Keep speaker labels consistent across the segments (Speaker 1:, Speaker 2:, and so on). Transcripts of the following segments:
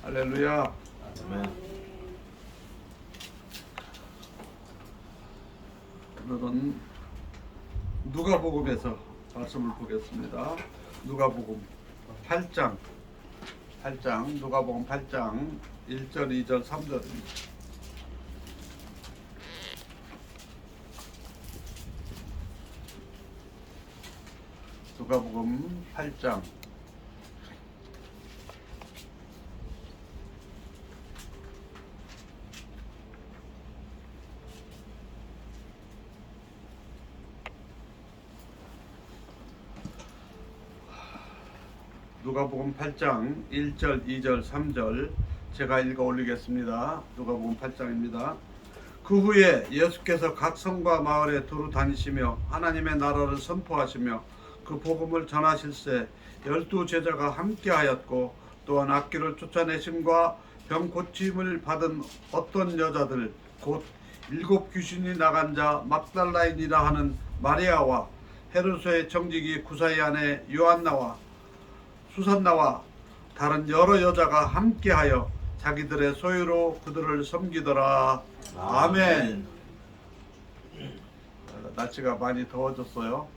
Speaker 1: 할렐루야.
Speaker 2: 아멘.
Speaker 1: 오늘은 누가복음에서 말씀을 보겠습니다. 누가복음 8장 누가복음 8장 1절, 2절, 3절입니다. 누가복음 8장 누가복음 8장 1절, 2절, 3절 제가 읽어 올리겠습니다. 누가복음 8장입니다. 그 후에 예수께서 각 성과 마을에 두루 다니시며 하나님의 나라를 선포하시며 그 복음을 전하실새 12 제자가 함께하였고 또한 악귀를 쫓아내심과 병 고침을 받은 어떤 여자들 곧 7 귀신이 나간 자 막달라인이라 하는 마리아와 헤로소의 정직이 구사의 아내 요한나와 수산나와 다른 여러 여자가 함께하여 자기들의 소유로 그들을 섬기더라. 아멘. 날씨가 많이 더워졌어요.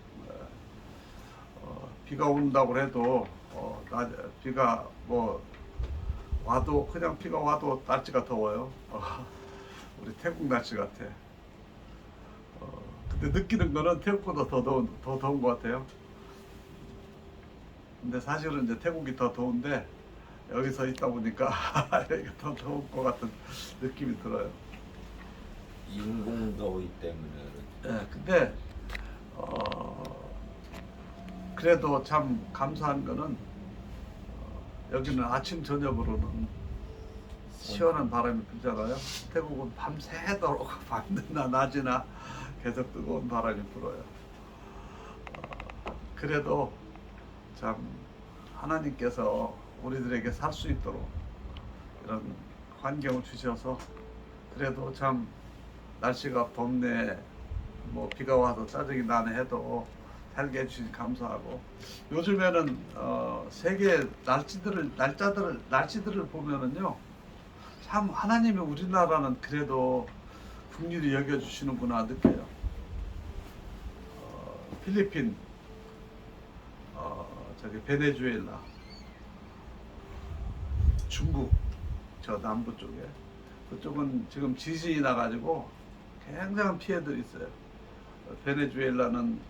Speaker 1: 비가 온다고 해도 비가 와도 그냥 비가 와도 날씨가 더워요. 우리 태국 날씨 같아. 근데 느끼는 거는 태국보다 더 더운 것 같아요. 근데 사실은 이제 태국이 더 더운데 여기서 있다 보니까 여기가 더 더운 것 같은 느낌이 들어요.
Speaker 2: 인공 더위 때문에 그렇죠.
Speaker 1: 네, 근데 그래도 참 감사한 거는 여기는 아침 저녁으로는 시원한 바람이 불잖아요. 태국은 밤새도록 밤이나 낮이나 계속 뜨거운 바람이 불어요. 그래도 참 하나님께서 우리들에게 살 수 있도록 이런 환경을 주셔서 그래도 참 날씨가 덥네 비가 와서 짜증이 나네 해도 살게 해주시니 감사하고 요즘에는 세계 날씨들을 보면은요 참 하나님이 우리나라는 그래도 긍휼히 여겨주시는구나 느껴요. 필리핀 베네수엘라, 중국 저 남부 쪽에 그쪽은 지금 지진이 나가지고 굉장한 피해들이 있어요. 베네수엘라는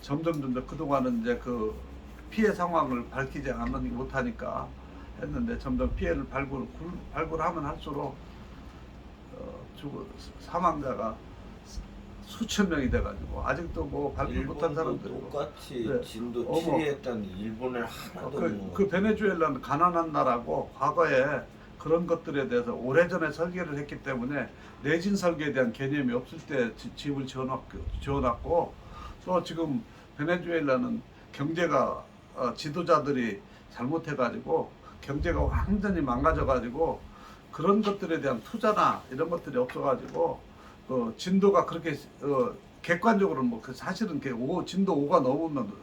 Speaker 1: 점점 그동안은 이제 그 피해 상황을 밝히지 못하니까 했는데 점점 피해를 발굴하면 할수록 사망자가 수천 명이 돼가지고 아직도 발굴 못한 사람들이
Speaker 2: 똑같이
Speaker 1: 네.
Speaker 2: 진도 7위 했던 일본을 하나도
Speaker 1: 그 베네수엘라는 가난한 나라고 과거에 그런 것들에 대해서 오래전에 설계를 했기 때문에 내진 설계에 대한 개념이 없을 때 집을 지어놨고 또 지금 베네수엘라는 경제가 지도자들이 잘못해가지고 경제가 완전히 망가져가지고 그런 것들에 대한 투자나 이런 것들이 없어가지고 진도가 그렇게 객관적으로는 사실은 진도 5가 넘으면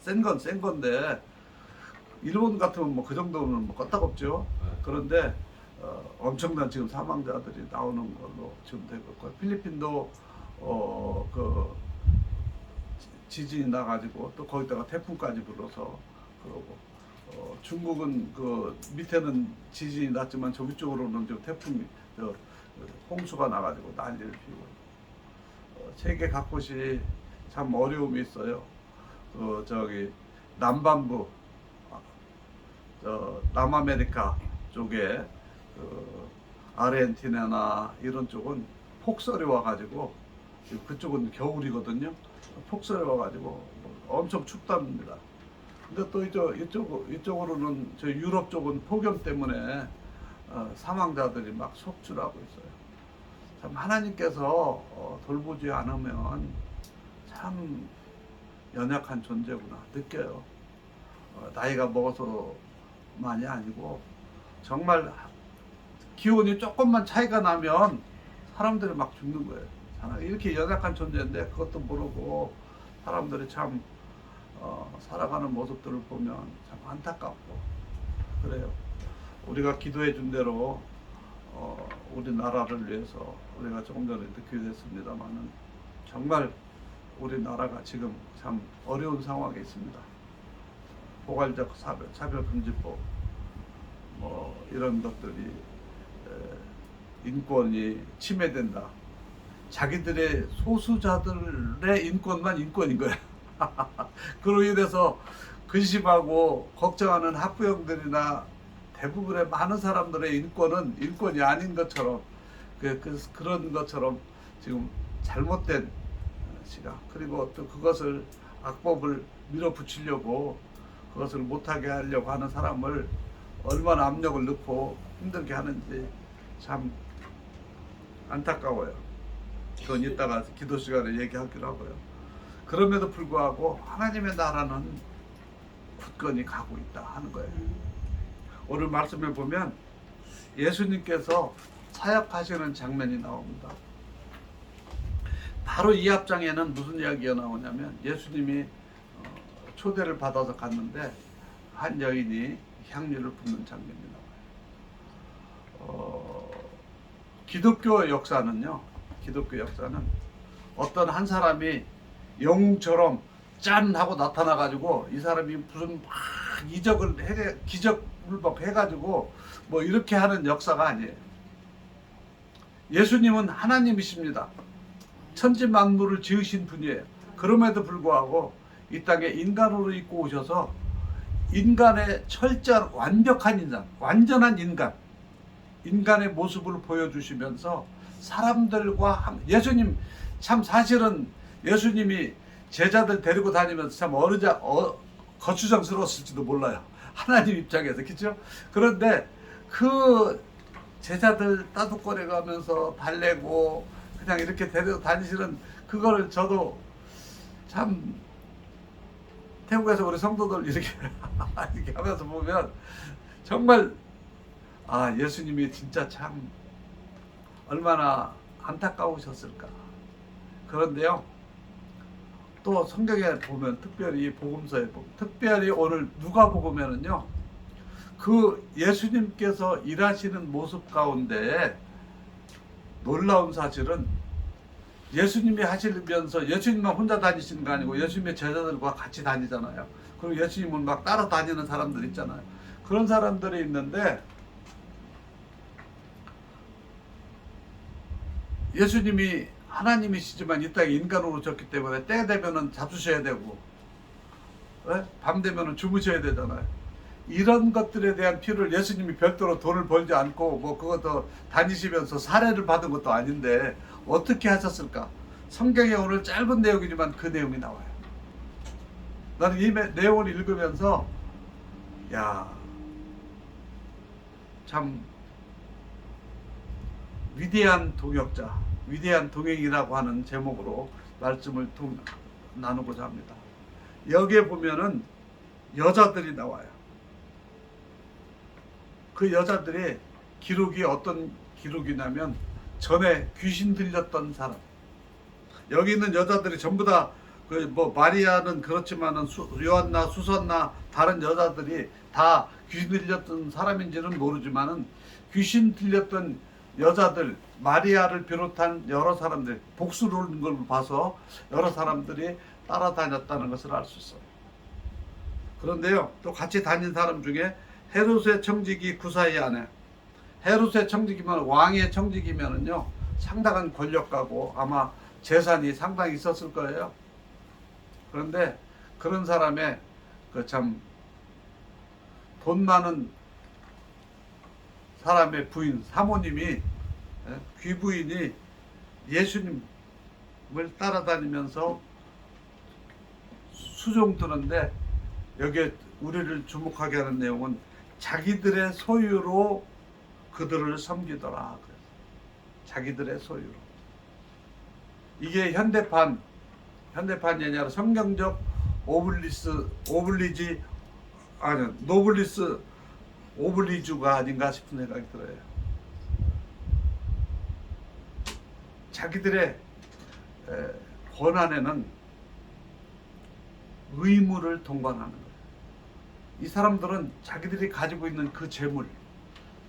Speaker 1: 센 건데 일본 같으면 그 정도는 껐다겁죠. 그런데 엄청난 지금 사망자들이 나오는 걸로 지금 되고 있고 필리핀도 그 지진이 나가지고 또 거기다가 태풍까지 불어서 그러고 중국은 그 밑에는 지진이 났지만 저 위쪽으로는 좀 태풍이 홍수가 나가지고 난리를 피우고 세계 각곳이 참 어려움이 있어요. 남반부 남아메리카 쪽에 아르헨티나나 이런 쪽은 폭설이 와가지고 그쪽은 겨울이거든요. 폭설이 와가지고 엄청 춥답니다. 근데 또 이쪽으로는 저 유럽 쪽은 폭염 때문에 사망자들이 막 속출하고 있어요. 참 하나님께서 돌보지 않으면 참 연약한 존재구나 느껴요. 나이가 먹어서만이 아니고 정말 기온이 조금만 차이가 나면 사람들이 막 죽는 거예요. 이렇게 연약한 존재인데 그것도 모르고 사람들이 참 살아가는 모습들을 보면 참 안타깝고 그래요. 우리가 기도해 준 대로 우리나라를 위해서 우리가 조금 전에 기도했습니다만은 정말 우리나라가 지금 참 어려운 상황에 있습니다. 포괄적 차별금지법 이런 것들이 인권이 침해된다. 자기들의 소수자들의 인권만 인권인 거야. 그로 인해서 근심하고 걱정하는 학부형들이나 대부분의 많은 사람들의 인권은 인권이 아닌 것처럼 그런 것처럼 지금 잘못된 시각, 그리고 또 그것을 악법을 밀어붙이려고 그것을 못하게 하려고 하는 사람을 얼마나 압력을 넣고 힘들게 하는지 참 안타까워요. 그건 이따가 기도 시간에 얘기하기로 하고요. 그럼에도 불구하고 하나님의 나라는 굳건히 가고 있다 하는 거예요. 오늘 말씀에 보면 예수님께서 사역하시는 장면이 나옵니다. 바로 이 앞장에는 무슨 이야기가 나오냐면 예수님이 초대를 받아서 갔는데 한 여인이 향유를 붓는 장면이 나와요. 기독교 역사는 어떤 한 사람이 영웅처럼 짠 하고 나타나가지고 이 사람이 무슨 막 기적을 해가지고 뭐 이렇게 하는 역사가 아니에요. 예수님은 하나님이십니다. 천지 만물을 지으신 분이에요. 그럼에도 불구하고 이 땅에 인간으로 입고 오셔서 인간의 철저한 완벽한 인간, 완전한 인간의 모습을 보여주시면서 사람들과 예수님 참 사실은 예수님이 제자들 데리고 다니면서 참 거추장스러웠을지도 몰라요. 하나님 입장에서, 그렇죠? 그런데 그 제자들 따뜻거려 가면서 달래고 그냥 이렇게 데리고 다니시는 그거를 저도 참 태국에서 우리 성도들 이렇게 이렇게 하면서 보면 정말 예수님이 진짜 참 얼마나 안타까우셨을까. 그런데요, 또 성경에 보면 특별히 복음서에 보면 특별히 오늘 누가복음에는요, 그 예수님께서 일하시는 모습 가운데 놀라운 사실은 예수님이 하시면서 예수님만 혼자 다니시는 거 아니고 예수님의 제자들과 같이 다니잖아요. 그리고 예수님은 막 따라다니는 사람들 있잖아요. 그런 사람들이 있는데 예수님이 하나님이시지만 이 땅에 인간으로 오셨기 때문에 때 되면은 잡수셔야 되고 밤 되면은 주무셔야 되잖아요. 이런 것들에 대한 필요를 예수님이 별도로 돈을 벌지 않고 뭐 그것도 다니시면서 사례를 받은 것도 아닌데 어떻게 하셨을까? 성경에 오늘 짧은 내용이지만 그 내용이 나와요. 나는 이 내용을 읽으면서 참 위대한 동역자, 위대한 동행이라고 하는 제목으로 말씀을 나누고자 합니다. 여기에 보면은 여자들이 나와요. 그 여자들의 기록이 어떤 기록이냐면 전에 귀신 들렸던 사람. 여기 있는 여자들이 전부 다 마리아는 그렇지만은 요한나 수선나 다른 여자들이 다 귀신 들렸던 사람인지는 모르지만은 귀신 들렸던 여자들, 마리아를 비롯한 여러 사람들, 복수를 하는 걸 봐서 여러 사람들이 따라다녔다는 것을 알 수 있어요. 그런데요, 또 같이 다닌 사람 중에 헤롯의 청지기 구사의 아내, 헤롯의 청지기면 왕의 청지기면은요 상당한 권력가고 아마 재산이 상당히 있었을 거예요. 그런데 그런 사람의 참 돈 많은 사람의 부인, 사모님이, 귀부인이 예수님을 따라다니면서 수종 드는데 여기에 우리를 주목하게 하는 내용은 자기들의 소유로 그들을 섬기더라. 자기들의 소유로. 이게 현대판이 아니라 성경적 노블리스 오블리주가 아닌가 싶은 생각이 들어요. 자기들의 권한에는 의무를 동반하는 거예요. 이 사람들은 자기들이 가지고 있는 그 재물,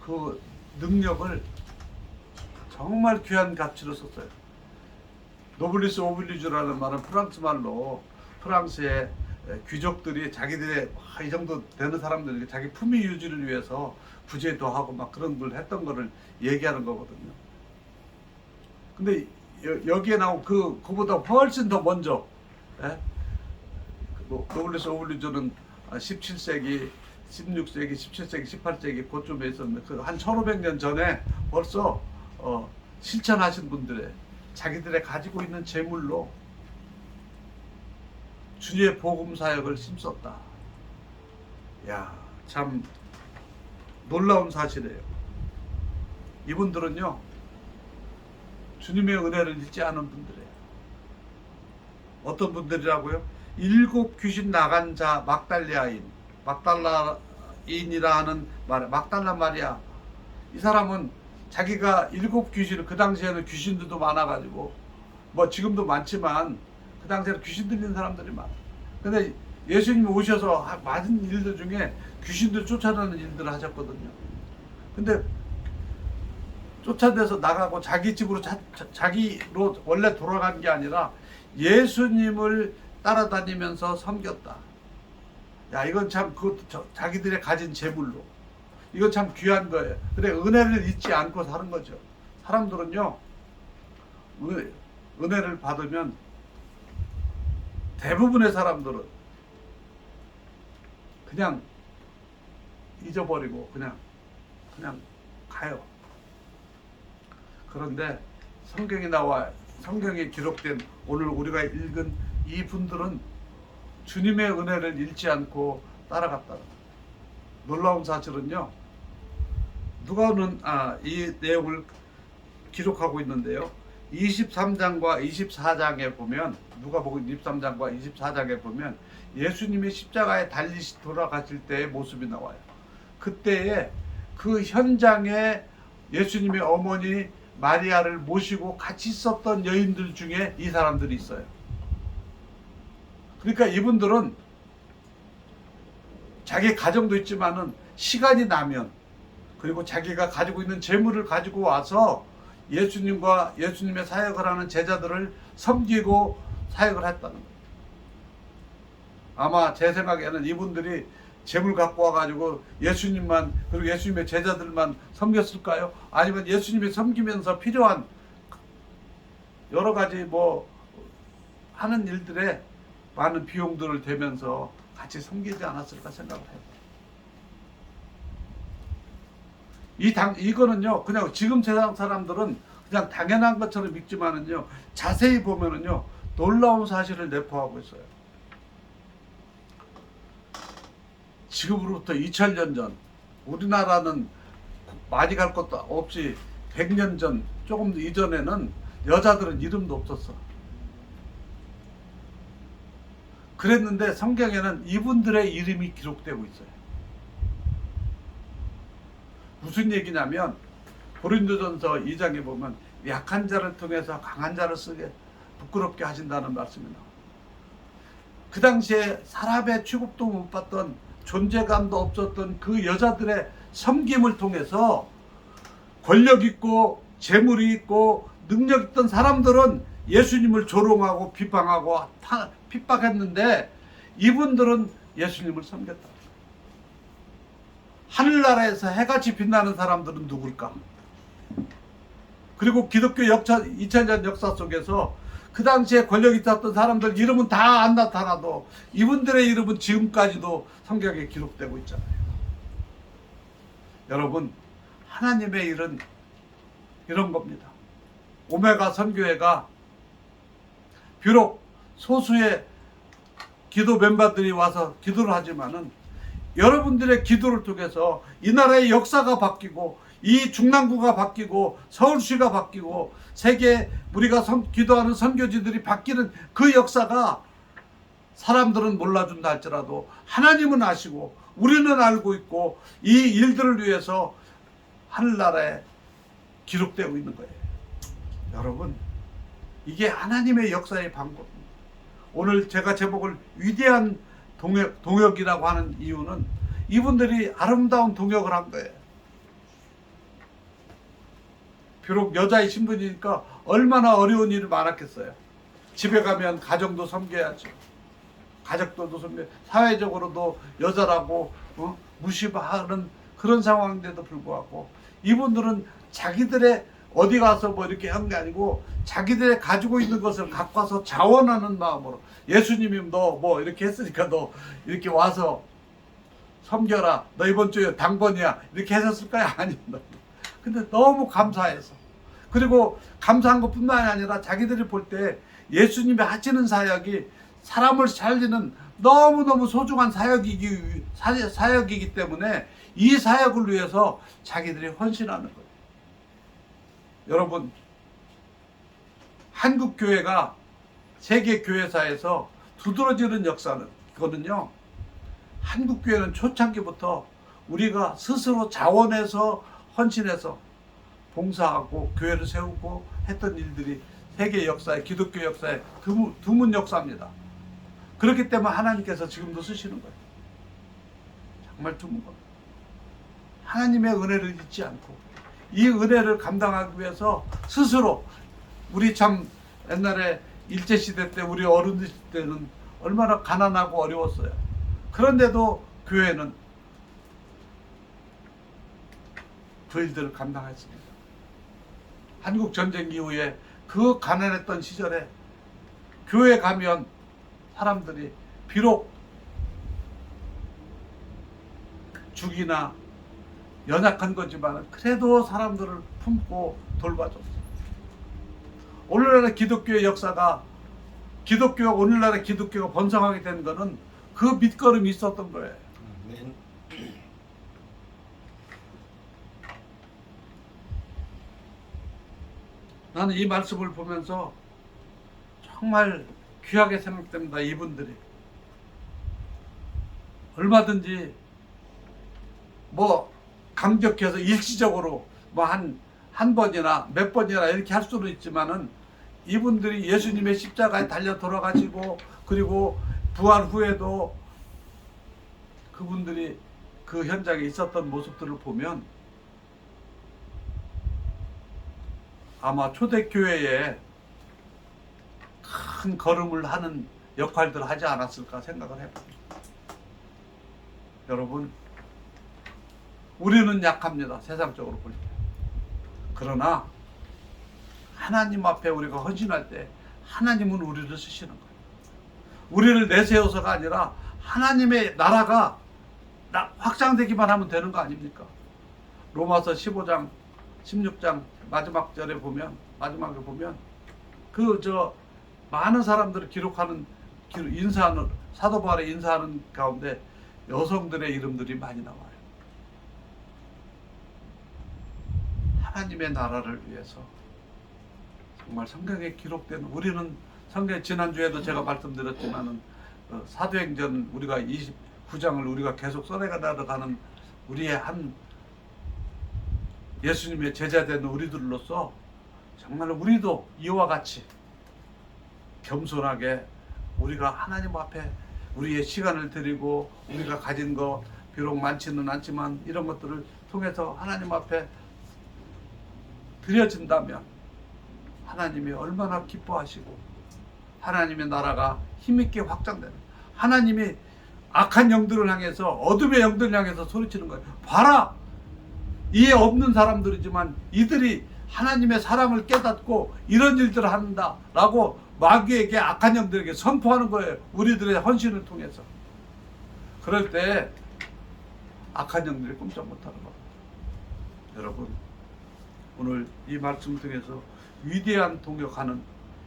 Speaker 1: 그 능력을 정말 귀한 가치로 썼어요. 노블리스 오블리주라는 말은 프랑스 말로 프랑스의 귀족들이 자기들의 이 정도 되는 사람들이 자기 품위 유지를 위해서 구제도 하고 막 그런 걸 했던 거를 얘기하는 거거든요. 근데 여기에 나온 그보다 훨씬 더 먼저, 예? 노블리스 오블리주는 17세기, 16세기, 17세기, 18세기 그쯤에 있었는데 그 한 1500년 전에 벌써 실천하신 분들의 자기들의 가지고 있는 재물로 주님의 복음 사역을 힘썼다. 야, 참 놀라운 사실이에요. 이분들은요, 주님의 은혜를 잊지 않은 분들이에요. 어떤 분들이라고요? 7 귀신 나간 자 막달라인, 막달라인이라는 말, 막달라 마리아. 이 사람은 자기가 7 귀신을, 그 당시에는 귀신들도 많아가지고 뭐 지금도 많지만 그 당시에는 귀신 들리는 사람들이 많아. 근데 예수님이 오셔서 많은 일들 중에 귀신들 쫓아내는 일들을 하셨거든요. 근데 쫓아내서 나가고 자기 집으로 자기로 원래 돌아간 게 아니라 예수님을 따라다니면서 섬겼다. 야, 이건 참 자기들의 가진 재물로 이건 참 귀한 거예요. 그래, 은혜를 잊지 않고 사는 거죠. 사람들은요, 은혜를 받으면 대부분의 사람들은 그냥 잊어버리고 그냥 가요. 그런데 성경에 기록된 오늘 우리가 읽은 이 분들은 주님의 은혜를 잃지 않고 따라갔다. 놀라운 사실은요, 누가는 이 내용을 기록하고 있는데요. 23장과 24장에 보면, 누가복음 23장과 24장에 보면 예수님이 십자가에 달리시 돌아가실 때의 모습이 나와요. 그때에 그 현장에 예수님의 어머니 마리아를 모시고 같이 있었던 여인들 중에 이 사람들이 있어요. 그러니까 이분들은 자기 가정도 있지만은 시간이 나면, 그리고 자기가 가지고 있는 재물을 가지고 와서 예수님과 예수님의 사역을 하는 제자들을 섬기고 사역을 했다는 거예요. 아마 제 생각에는 이분들이 재물 갖고 와가지고 예수님만, 그리고 예수님의 제자들만 섬겼을까요? 아니면 예수님이 섬기면서 필요한 여러 가지 뭐 하는 일들에 많은 비용들을 대면서 같이 섬기지 않았을까 생각을 해요. 이거는요, 그냥 지금 세상 사람들은 그냥 당연한 것처럼 믿지만은요, 자세히 보면은요, 놀라운 사실을 내포하고 있어요. 지금으로부터 2000년 전, 우리나라는 많이 갈 것도 없이 100년 전, 조금 이전에는 여자들은 이름도 없었어. 그랬는데 성경에는 이분들의 이름이 기록되고 있어요. 무슨 얘기냐면 고린도전서 2장에 보면 약한 자를 통해서 강한 자를 쓰게 부끄럽게 하신다는 말씀이 나와요. 그 당시에 사람의 취급도 못 받던, 존재감도 없었던 그 여자들의 섬김을 통해서 권력 있고 재물이 있고 능력 있던 사람들은 예수님을 조롱하고 비방하고 핍박했는데 이분들은 예수님을 섬겼다. 하늘나라에서 해같이 빛나는 사람들은 누굴까? 그리고 기독교 2000년 역사 속에서 그 당시에 권력 있었던 사람들 이름은 다 안 나타나도 이분들의 이름은 지금까지도 성경에 기록되고 있잖아요. 여러분, 하나님의 일은 이런 겁니다. 오메가 선교회가 비록 소수의 기도 멤버들이 와서 기도를 하지만은 여러분들의 기도를 통해서 이 나라의 역사가 바뀌고 이 중랑구가 바뀌고 서울시가 바뀌고 세계 우리가 기도하는 선교지들이 바뀌는 그 역사가 사람들은 몰라준다 할지라도 하나님은 아시고 우리는 알고 있고 이 일들을 위해서 하늘나라에 기록되고 있는 거예요. 여러분, 이게 하나님의 역사의 방법입니다. 오늘 제가 제목을 위대한 동역이라고 하는 이유는 이분들이 아름다운 동역을 한 거예요. 비록 여자의 신분이니까 얼마나 어려운 일이 많았겠어요. 집에 가면 가정도 섬겨야죠. 가족들도 섬겨, 사회적으로도 여자라고 무시하는 그런 상황인데도 불구하고 이분들은 자기들의 어디 가서 뭐 이렇게 한 게 아니고 자기들의 가지고 있는 것을 갖고 와서 자원하는 마음으로 예수님이 너 뭐 이렇게 했으니까 너 이렇게 와서 섬겨라. 너 이번 주에 당번이야. 이렇게 했었을까요? 아닙니다. 근데 너무 감사해서 그리고 감사한 것뿐만 아니라 자기들이 볼 때 예수님이 하시는 사역이 사람을 살리는 너무너무 소중한 사역이기 때문에 이 사역을 위해서 자기들이 헌신하는 거예요. 여러분, 한국 교회가 세계 교회사에서 두드러지는 역사는 그거는요. 한국 교회는 초창기부터 우리가 스스로 자원해서 헌신해서 봉사하고 교회를 세우고 했던 일들이 세계 역사에 기독교 역사에 드문 역사입니다. 그렇기 때문에 하나님께서 지금도 쓰시는 거예요. 정말 드문 겁니다. 하나님의 은혜를 잊지 않고 이 은혜를 감당하기 위해서 스스로 우리 참 옛날에 일제시대 때 우리 어른들 때는 얼마나 가난하고 어려웠어요. 그런데도 교회는 그 일들을 감당했습니다. 한국 전쟁 이후에 그 가난했던 시절에 교회 가면 사람들이 비록 죽이나 연약한 거지만 그래도 사람들을 품고 돌봐줬어요. 오늘날의 기독교의 역사가 오늘날의 기독교가 번성하게 된 거는 그 밑거름이 있었던 거예요.
Speaker 2: 아멘.
Speaker 1: 나는 이 말씀을 보면서 정말 귀하게 생각됩니다. 이분들이 얼마든지 뭐 강력해서 일시적으로 뭐 한 번이나 몇 번이나 이렇게 할 수는 있지만은 이분들이 예수님의 십자가에 달려 돌아가시고 그리고 부활 후에도 그분들이 그 현장에 있었던 모습들을 보면 아마 초대교회에 큰 걸음을 하는 역할들을 하지 않았을까 생각을 해봅니다. 여러분, 우리는 약합니다. 세상적으로 볼 때. 그러나 하나님 앞에 우리가 헌신할 때 하나님은 우리를 쓰시는 거예요. 우리를 내세워서가 아니라 하나님의 나라가 확장되기만 하면 되는 거 아닙니까? 로마서 15장, 16장 마지막에 보면 많은 사람들을 기록하는 인사하는 사도 바울의 인사하는 가운데 여성들의 이름들이 많이 나와요. 하나님의 나라를 위해서 정말 성경에 기록된 우리는 성경 지난주에도 제가 말씀드렸지만은 사도행전 우리가 29장을 우리가 계속 써내가는 우리의 한 예수님의 제자된 우리들로서 정말 우리도 이와 같이 겸손하게 우리가 하나님 앞에 우리의 시간을 드리고 우리가 가진 것 비록 많지는 않지만 이런 것들을 통해서 하나님 앞에 드려진다면 하나님이 얼마나 기뻐하시고 하나님의 나라가 힘있게 확장되는 하나님이 악한 영들을 향해서 어둠의 영들을 향해서 소리치는 거예요. 봐라! 이해 없는 사람들이지만 이들이 하나님의 사랑을 깨닫고 이런 일들을 한다 라고 마귀에게 악한 영들에게 선포하는 거예요. 우리들의 헌신을 통해서. 그럴 때 악한 영들이 꼼짝 못하는 겁니다. 여러분, 오늘 이 말씀 통해서 위대한 동역하는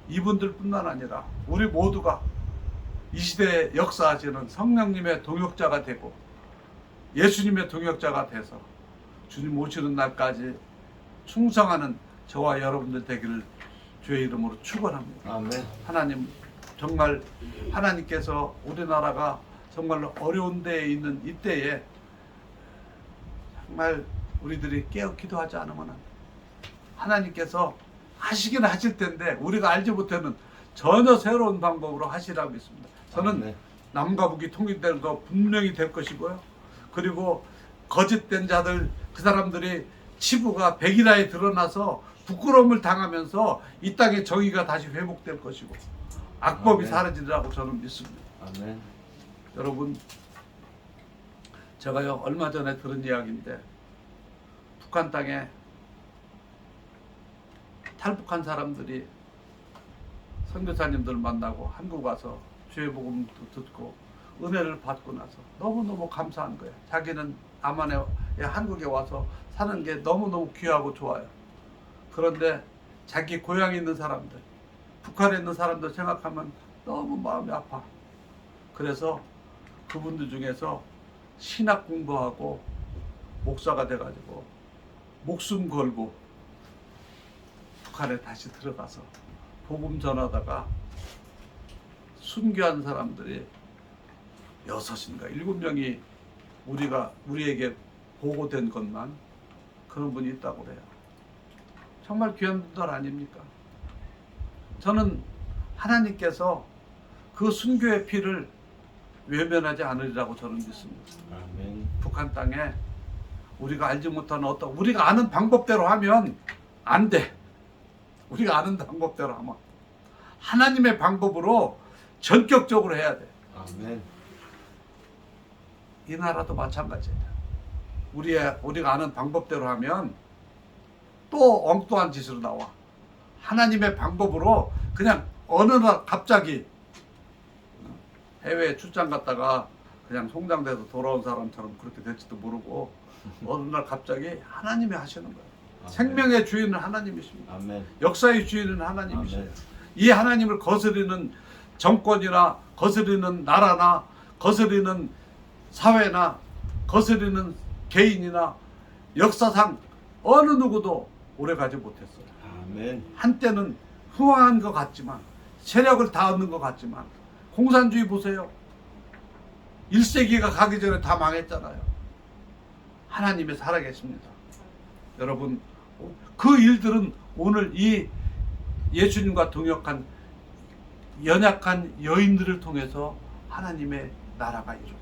Speaker 1: 이분들 뿐만 아니라 우리 모두가 이 시대에 역사하시는 성령님의 동역자가 되고 예수님의 동역자가 돼서 주님 오시는 날까지 충성하는 저와 여러분들 되기를 주의 이름으로 축원합니다.
Speaker 2: 아멘.
Speaker 1: 하나님, 정말 하나님께서 우리나라가 정말 어려운 데에 있는 이때에 정말 우리들이 깨어 기도하지 않으면 하나님께서 하시긴 하실 텐데 우리가 알지 못하는 전혀 새로운 방법으로 하시라고 믿습니다. 저는 남과 북이 통일되는 거 분명히 될 것이고요. 그리고 거짓된 자들, 그 사람들이 치부가 백일하에 드러나서 부끄러움을 당하면서 이 땅의 정의가 다시 회복될 것이고 악법이
Speaker 2: 아멘.
Speaker 1: 사라지리라고 저는 믿습니다.
Speaker 2: 아멘.
Speaker 1: 여러분, 제가요 얼마 전에 들은 이야기인데 북한 땅에 탈북한 사람들이 선교사님들 만나고 한국 와서 주의 복음도 듣고 은혜를 받고 나서 너무너무 감사한 거예요. 자기는 남한에 한국에 와서 사는 게 너무너무 귀하고 좋아요. 그런데 자기 고향에 있는 사람들, 북한에 있는 사람들 생각하면 너무 마음이 아파. 그래서 그분들 중에서 신학 공부하고 목사가 돼가지고 목숨 걸고 북한에 다시 들어가서 복음 전하다가 순교한 사람들이 6인가 7명이 우리에게 보고된 것만 그런 분이 있다고 그래요. 정말 귀한 분들 아닙니까? 저는 하나님께서 그 순교의 피를 외면하지 않으리라고 저는 믿습니다.
Speaker 2: 아멘.
Speaker 1: 북한 땅에 우리가 알지 못하는 우리가 아는 방법대로 하면 안 돼. 우리가 아는 방법대로 하면 하나님의 방법으로 전격적으로 해야 돼.
Speaker 2: 아멘.
Speaker 1: 이 나라도 마찬가지예요. 우리가 아는 방법대로 하면 또 엉뚱한 짓으로 나와. 하나님의 방법으로 그냥 어느 날 갑자기 해외에 출장 갔다가 그냥 송장돼서 돌아온 사람처럼 그렇게 될지도 모르고 어느 날 갑자기 하나님이 하시는 거예요.
Speaker 2: 아멘.
Speaker 1: 생명의 주인은 하나님이십니다.
Speaker 2: 아멘.
Speaker 1: 역사의 주인은 하나님이시죠.
Speaker 2: 아멘.
Speaker 1: 이 하나님을 거스르는 정권이나 거스르는 나라나 거스르는 사회나 거스르는 개인이나 역사상 어느 누구도 오래가지 못했어요.
Speaker 2: 아멘.
Speaker 1: 한때는 후황한 것 같지만 세력을 다 얻는 것 같지만 공산주의 보세요. 1세기가 가기 전에 다 망했잖아요. 하나님이 살아계십니다. 여러분, 그 일들은 오늘 이 예수님과 동역한 연약한 여인들을 통해서 하나님의 나라가 이루어져요.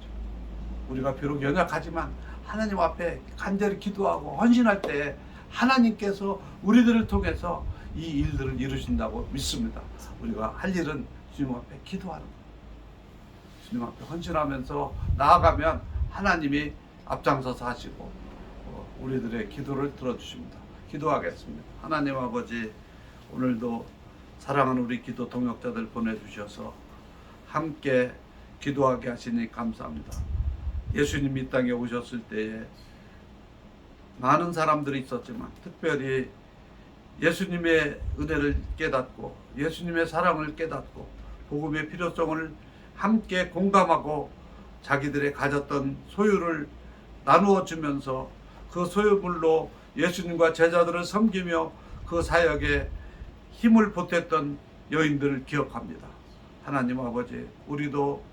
Speaker 1: 우리가 비록 연약하지만 하나님 앞에 간절히 기도하고 헌신할 때 하나님께서 우리들을 통해서 이 일들을 이루신다고 믿습니다. 우리가 할 일은 주님 앞에 기도하는 거예요. 주님 앞에 헌신하면서 나아가면 하나님이 앞장서서 하시고 우리들의 기도를 들어주십니다. 기도하겠습니다. 하나님 아버지, 오늘도 사랑하는 우리 기도 동역자들 보내주셔서 함께 기도하게 하시니 감사합니다. 예수님이 이 땅에 오셨을 때에 많은 사람들이 있었지만 특별히 예수님의 은혜를 깨닫고 예수님의 사랑을 깨닫고 복음의 필요성을 함께 공감하고 자기들의 가졌던 소유를 나누어 주면서 그 소유물로 예수님과 제자들을 섬기며 그 사역에 힘을 보탰던 여인들을 기억합니다. 하나님 아버지, 우리도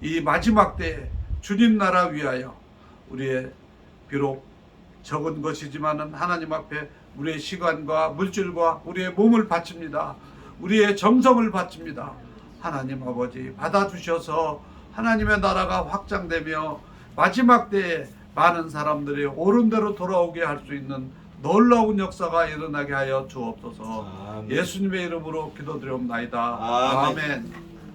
Speaker 1: 이 마지막 때에 주님 나라 위하여 우리의 비록 적은 것이지만은 하나님 앞에 우리의 시간과 물질과 우리의 몸을 바칩니다. 우리의 정성을 바칩니다. 하나님 아버지, 받아주셔서 하나님의 나라가 확장되며 마지막 때에 많은 사람들이 옳은 대로 돌아오게 할 수 있는 놀라운 역사가 일어나게 하여 주옵소서.
Speaker 2: 아멘.
Speaker 1: 예수님의 이름으로 기도드리옵나이다.
Speaker 2: 아멘.
Speaker 1: 아멘.